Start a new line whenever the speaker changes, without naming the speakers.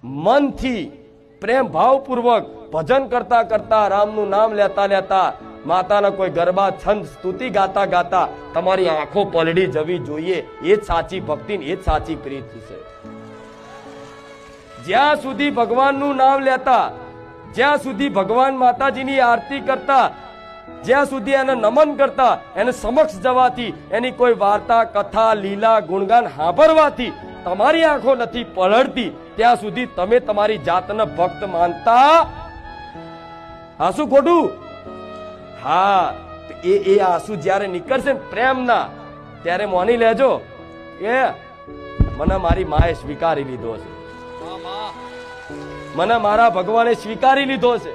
મનથી પ્રેમ ભાવપૂર્વક ભજન કરતા કરતા રામનું નામ લેતા લેતા માતાના કોઈ ગરબા છંદ સ્તુતિ ગાતા ગાતા તમારી આંખો પલળી જવી જોઈએ. એ જ સાચી ભક્તિ, એ જ સાચી પ્રીત છે. જ્યાં સુધી ભગવાનનું નામ લેતા, જ્યાં સુધી ભગવાન માતાજીની આરતી કરતા, જ્યાં સુધી એને નમન કરતા, એને સમક્ષ જવાથી, એની કોઈ વાર્તા કથા લીલા ગુણગાન સાંભળવાથી તમારી આંખો નથી પલળતી, ત્યાં સુધી તમે તમારી જાતને ભક્ત માનતા. હા, શું ખોટું? હા, એ આંસુ જ્યારે નીકળશે ને પ્રેમના, ત્યારે માની લેજો કે મને મારી માએ સ્વીકારી લીધો છે, મને મારા ભગવાને સ્વીકારી લીધો છે.